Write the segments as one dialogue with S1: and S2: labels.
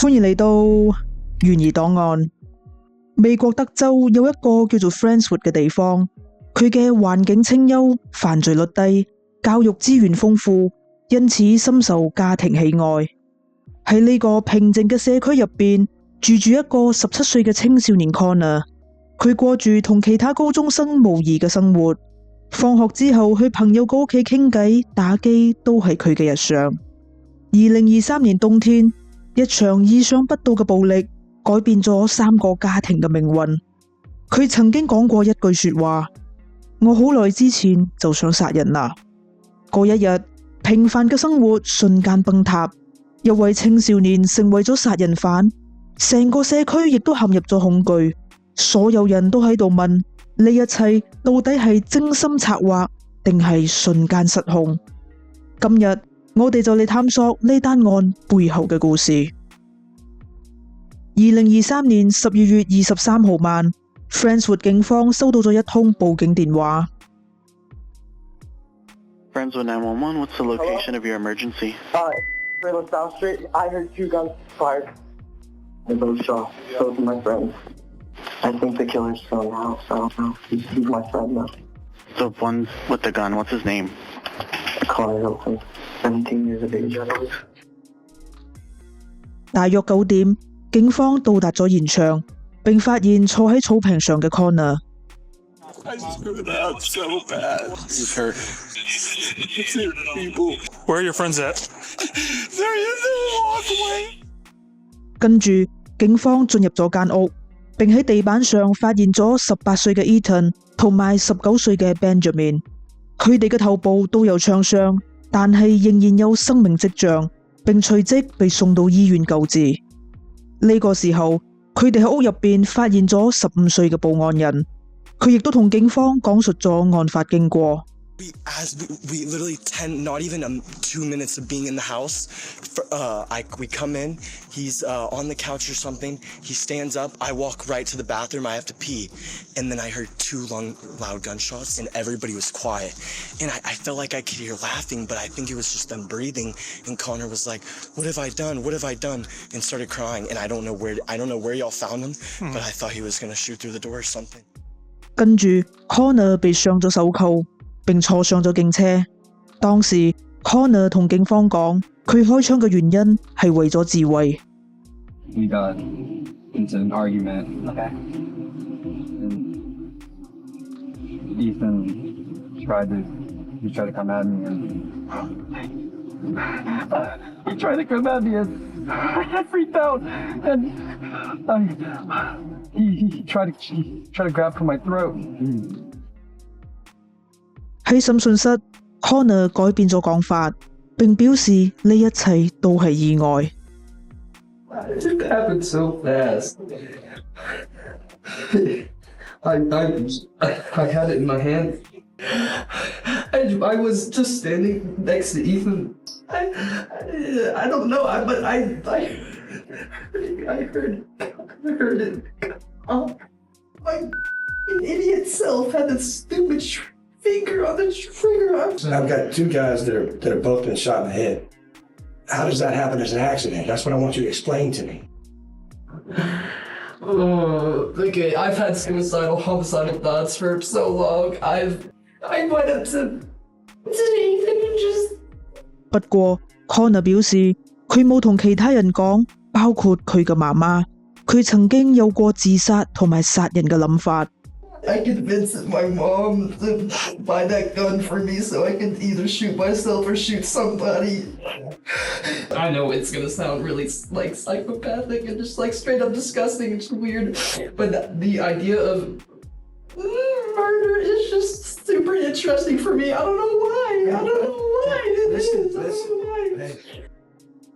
S1: 歡迎嚟到懸疑檔案。美國德州有一個叫做 Friendswood 嘅地方，佢嘅環境清幽，犯罪率低，教育資源豐富，因此深受家庭喜愛。喺呢個平靜嘅社區入邊，住一個17歲嘅青少年 Connor， 佢過住同其他高中生無異嘅生活。放學之後去朋友個屋企傾偈、打機都係佢嘅日常。2023年冬天，一場意想不到嘅暴力改變咗3個家庭嘅命運。佢曾經講過一句說話：我好耐之前就想殺人啦。嗰一日，平凡嘅生活瞬間崩塌，一位青少年成為咗殺人犯，成個社區亦都陷入咗恐懼。所有人都喺度問：呢一切到底係精心策劃，定係瞬間失控？今日我哋就嚟探索呢單案背後嘅故事。2023年12月23號晚， Friendswood 警方收到咗一通報警電話。
S2: Friendswood 911, what's the location of your emergency?
S3: Raymond South Street. I heard 2 guns fired. They both shot. Both of my friends. I think the killer's still in the house. I don't know. He's my friend though.
S2: The one with the gun, what's his name?
S3: Connor Hilton. 17 years of age, I believe.
S1: 大約9點，警方到達咗現場，並發現坐喺草坪上嘅 Connor。
S4: I screwed up so bad.
S2: He's hurt.
S4: People. Where are your friends at? They're in the walkway.
S1: 跟住，警方進入咗間屋，並喺地板上發現咗18歲嘅 Ethan 同埋19歲嘅 Benjamin。佢哋嘅頭部都有槍傷，但係仍然有生命跡象，並隨即被送到醫院救治。呢個時候，佢哋喺屋入邊發現咗15歲嘅報案人，佢亦都同警方講述咗案發經過。
S5: We literally not even 2 minutes of being in the house. We come in, he's on the couch or something. He stands up. I walk right to the bathroom. I have to pee, and then I heard 2 loud gunshots, and everybody was quiet. And I felt like I could hear laughing, but I think it was just them breathing. And Connor was like, "What have I done? What have I done?" and started crying. And I don't know where y'all found him, but I thought he was gonna shoot through the door or something.
S1: 跟住 Connor 被上咗手銬，並坐上咗警車。當時 Connor 同警方講，佢開槍嘅原因係為咗自衛。
S6: We got into an argument. Okay. And Ethan tried to come at me, and he tried to come at me, and I freaked out, and he tried to grab for my throat.
S1: 喺審訊室 ，Connor 改變咗講法，並表示呢一切都係意外。
S6: It happened so fast. I had it in my hand. I was just standing next to Ethan. I don't know, but I heard it. My idiot self had this stupid finger on the trigger.
S7: I've got 2 guys that have both been shot in the head. How does that happen as an accident? That's what I want you to explain to me.
S6: Oh, okay. I've had suicidal, homicidal thoughts for so long. I went up to Ethan and just.
S1: 不過 Connor 表示，佢冇同其他人講，包括佢嘅媽媽，佢曾經有過自殺同埋殺人嘅諗法。
S6: I convinced my mom to buy that gun for me so I could either shoot myself or shoot somebody. I know it's gonna sound really like psychopathic and just like straight up disgusting. It's weird, but the idea of murder is just super interesting for me. I don't know why. I don't know why it is. I don't know why.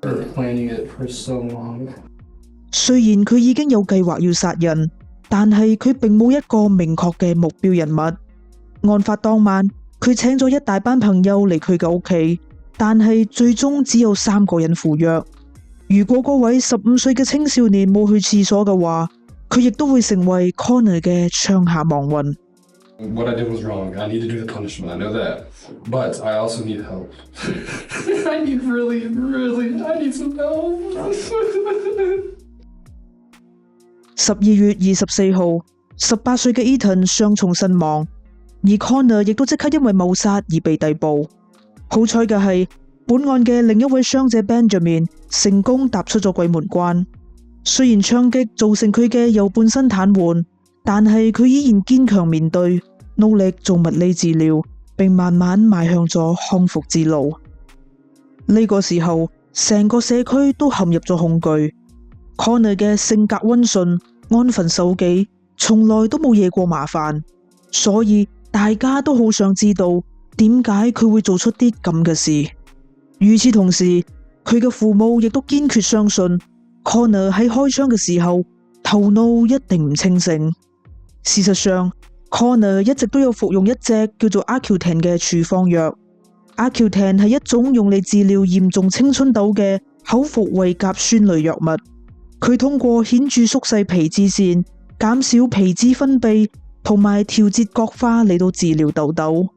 S6: I've been planning it for so long.
S1: 雖然佢已經有計劃要殺人，但係佢並冇一個明確嘅目標人物。案發當晚，佢請咗一大班朋友嚟佢嘅屋企，但係最終只有3個人赴約。如果嗰位15歲嘅青少年冇去廁所嘅話，佢亦都會成為 Connor 嘅槍下亡魂。
S8: What I did was wrong. I need to do the punishment. I know that. But I also need help. I need some help.
S1: 12月24號，18歲嘅 Ethan 雙重身亡，而 Connor 亦都即刻因為謀殺而被逮捕。好彩嘅係，本案嘅另一位傷者 Benjamin 成功踏出咗鬼門關。雖然槍擊造成佢嘅右半身癱瘓，但係佢依然堅強面對，努力做物理治療，並慢慢邁向咗康復之路。呢個時候，成個社區都陷入咗恐懼。Connor 嘅性格溫順、安分守己，從來都冇惹過麻煩，所以大家都好想知道點解佢會做出啲咁嘅事。與此同時，佢嘅父母亦都堅決相信 Connor 喺開槍嘅時候頭腦一定唔清醒。事實上， Connor 一直都有服用一隻叫做 Accutane 嘅處方藥。Accutane 係一種用嚟治療嚴重青春痘嘅口服胃甲酸類藥物。佢通過顯著縮細皮脂腺、減少皮脂分泌同埋調節角化嚟到治療痘痘。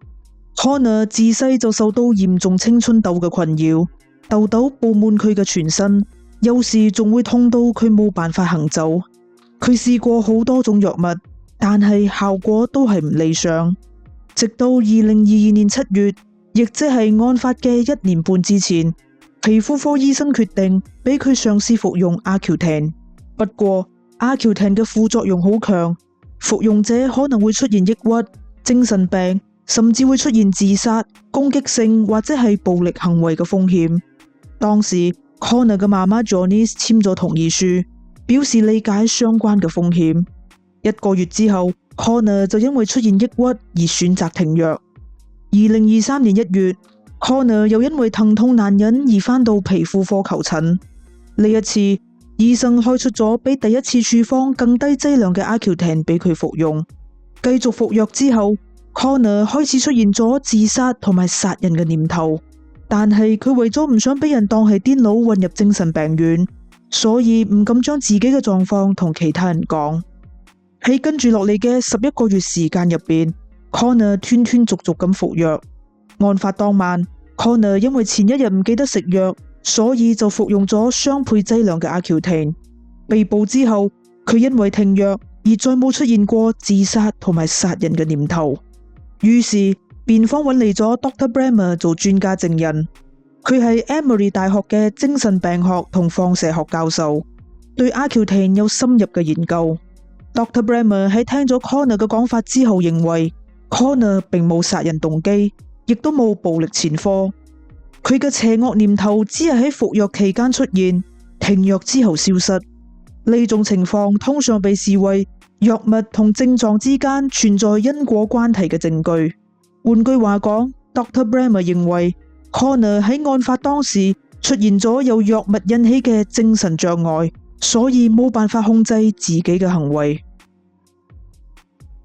S1: Connor 自細就受到嚴重青春痘嘅困擾，痘痘布滿佢嘅全身，有時仲會痛到佢冇辦法行走。佢試過好多種藥物，但係效果都係唔理想。直到2022年7月，亦即係案發嘅1年半之前，皮膚科醫生決定俾佢嘗試服用 Accutane。不過 Accutane 嘅副作用好強，服用者可能會出現抑鬱、精神病，甚至會出現自殺、攻擊性或者係暴力行為嘅風險。當時 Connor 嘅媽媽 Jonice 簽咗同意書，表示理解相關嘅風險。1個月之後 Connor 就因為出現抑鬱而選擇停藥。2023年1月，Connor 又因為疼痛難忍而返到皮膚科求診。呢一次，醫生開出咗比第一次處方更低劑量嘅 Accutane 俾佢服用。繼續服藥之後， Connor 開始出現咗自殺同埋殺人嘅念頭，但係佢為咗唔想俾人當係癲佬混入精神病院，所以唔敢將自己嘅狀況同其他人講。喺跟住落嚟嘅11個月時間入邊， Connor 斷斷續續咁服藥。案發當晚 ，Connor 因為前一日唔記得食藥，所以就服用咗雙倍劑量嘅 Accutane。被捕之後，佢因為停藥而再冇出現過自殺同埋殺人嘅念頭。於是，辯方揾嚟咗 Dr. Bremer 做專家證人。佢係 Emory 大學嘅精神病學同放射學教授，對 Accutane 有深入嘅研究。Dr. Bremer 喺聽咗 Connor 嘅講法之後，認為 Connor 並冇殺人動機，亦都冇暴力前科。佢嘅邪惡念頭只係喺服藥期間出現，停藥之後消失。呢種情況通常被視為藥物同症狀之間存在因果關係嘅證據。換句話講， Dr. Bremer 認為 Connor 喺案發當時出現咗由藥物引起嘅精神障礙，所以冇辦法控制自己嘅行為。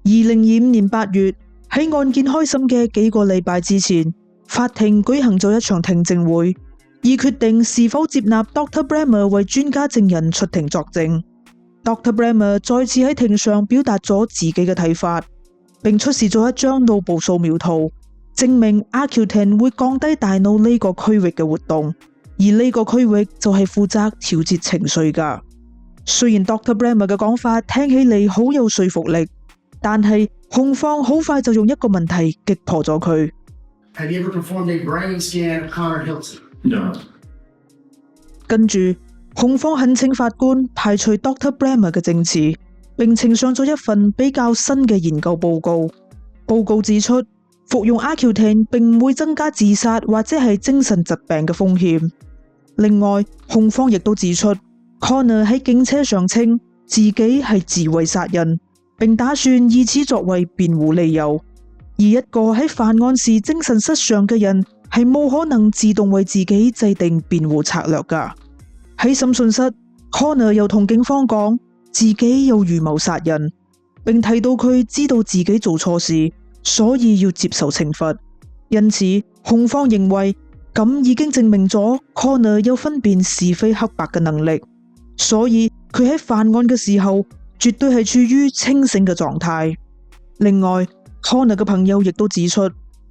S1: 2025年8月，喺案件開審嘅幾個禮拜之前，法庭舉行咗一場聽證會，以決定是否接納 Dr. Bremer 為專家證人出庭作證。Dr. Bremer 再次喺庭上表達咗自己嘅睇法，並出示咗一張腦部掃描圖，證明 Accutane 會降低大腦呢個區域嘅活動，而呢個區域就係負責調節情緒㗎。雖然 Dr. Bremer 嘅講法聽起嚟好有說服力，但係控方好快就用一個問題擊破咗佢。
S9: Have you ever performed a brain scan of Connor Hilton?
S4: No.
S1: 跟住，控方懇請法官排除 Dr. Bremer 嘅證詞，並呈上咗一份比較新嘅研究報告。報告指出，服用 Accutane 並唔會增加自殺或者係精神疾病嘅風險。另外，控方亦都指出 Connor 喺警車上稱自己係自衛殺人，並打算以此作為辯護理由。而一個喺犯案時精神失常嘅人係冇可能自動為自己制定辯護策略㗎。喺審訊室 ，Connor 又同警方講自己有預謀殺人，並提到佢知道自己做錯事，所以要接受懲罰。因此，控方認為咁已經證明咗 Connor 有分辨是非黑白嘅能力，所以佢喺犯案嘅時候絕對係處於清醒嘅狀態。另外 Connor 嘅朋友亦都指出，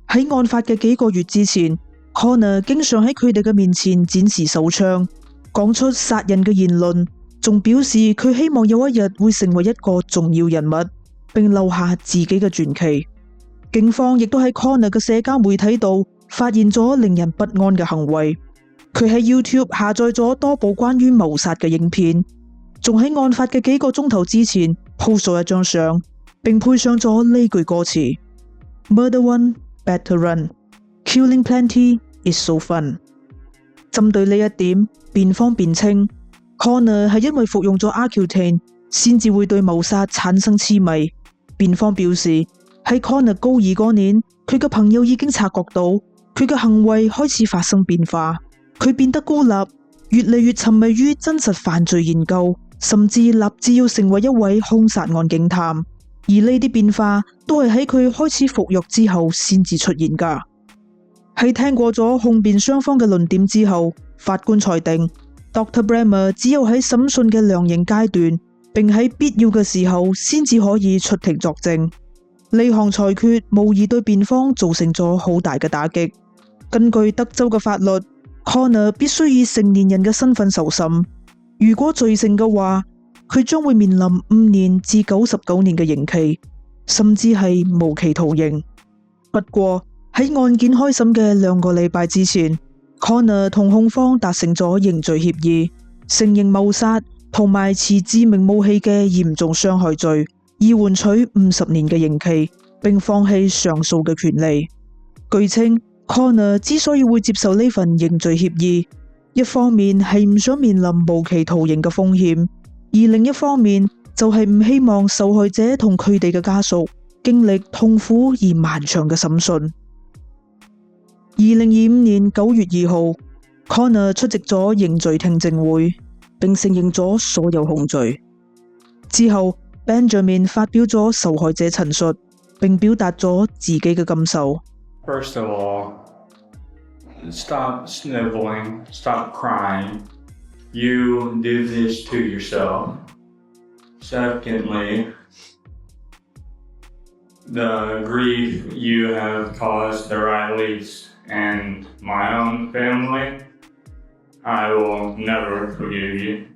S1: 喺案發嘅幾個月之前，Connor 經常喺佢哋嘅面前展示手槍，講出殺人嘅言論，仲表示佢希望有一日會成為一個重要人物，並留下自己嘅傳奇。警方亦都喺 Connor 嘅社交媒體度發現咗令人不安嘅行為。佢喺 YouTube 下載咗多部關於謀殺嘅影片，仲喺案發嘅幾個鐘頭之前 po 咗一張相，並配上咗呢句歌詞 ：Murder one, better run. Killing plenty is so fun。針對呢一點，辯方辯稱 Connor 係因為服用咗 Accutane 先至會對謀殺產生痴迷。辯方表示喺 Connor 高二嗰年，佢嘅朋友已經察覺到佢嘅行為開始發生變化，佢變得孤立，越嚟越沉迷於真實犯罪研究，甚至立志要成為一位兇殺案警探。而呢啲變化都係喺佢開始服藥之後先至出現㗎。喺聽過咗控辯雙方嘅論點之後，法官裁定 Dr. Bremer 只有喺審訊嘅量刑階段，並喺必要嘅時候先至可以出庭作證。呢項裁決無疑對辯方造成咗好大嘅打擊。根據德州嘅法律， Connor 必須以成年人嘅身份受審，如果罪成嘅話，佢將會面臨5年至99年嘅刑期，甚至係無期徒刑。不過喺案件開審嘅2個禮拜之前， Connor 同控方達成咗認罪協議，承認謀殺同埋持致命武器嘅嚴重傷害罪，以換取50年嘅刑期，並放棄上訴嘅權利。據稱 Connor 之所以會接受呢份認罪協議，一方面係唔想面臨無期徒刑嘅風險，而另一方面就係唔希望受害者同佢哋嘅家屬經歷痛苦而漫長嘅審訊。2025年9月2號 Connor 出席咗認罪聽證會，並承認咗所有控罪。之後 Benjamin 發表咗受害者陳述，並表達咗自己嘅感受。
S10: First of all, stop sniveling, stop crying. You did this to yourself. Secondly, the grief you have caused the Rileys and my own family, I will never forgive you.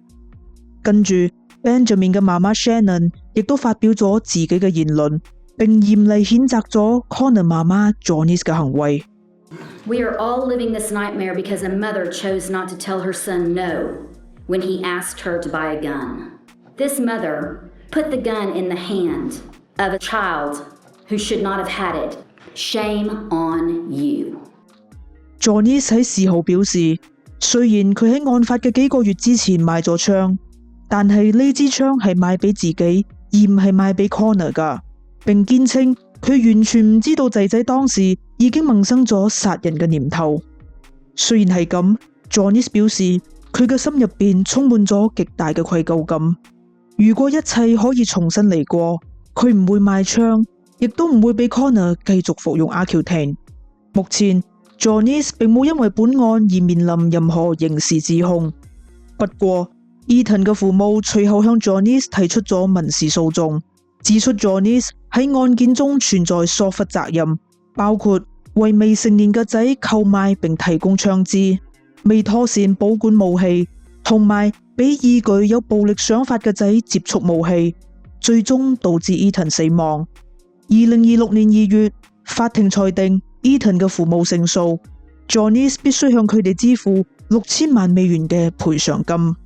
S1: 跟住 Benjamin 嘅媽媽 Shannon 亦都發表咗自己嘅言論，並嚴厲譴責咗 Connor 媽媽 Jonice 嘅行為。
S11: We are all living this nightmare because a mother chose not to tell her son no when he asked her to buy a gun. This mother put the gun in the hand of a child who should not have had it. Shame on you.
S1: Jonice 喺事後表示，雖然佢喺案發嘅幾個月之前買咗槍，但係呢支槍係買俾自己，而唔係買俾 Connor 㗎，並堅稱佢完全唔知道仔仔當時已經萌生咗殺人嘅念頭。雖然係咁 ，Jonice 表示佢嘅心入邊充滿咗極大嘅愧疚感。如果一切可以重新嚟過，佢唔會買槍，亦都唔會俾 Connor 繼續服用 Accutane。目前 Jonice 並冇因為本案而面臨任何刑事指控。不過 Ethan 嘅父母隨後向 Jonice 提出咗民事訴訟，指出 Jonice 喺案件中存在疏忽責任，包括為未成年嘅仔購買並提供槍支，未妥善保管武器，同埋俾已具有暴力想法嘅仔接觸武器，最終導致 Ethan 死亡。2026年2月，法庭裁定 Ethan 嘅父母勝訴， Jonice 必須向佢哋支付$6000萬嘅賠償金。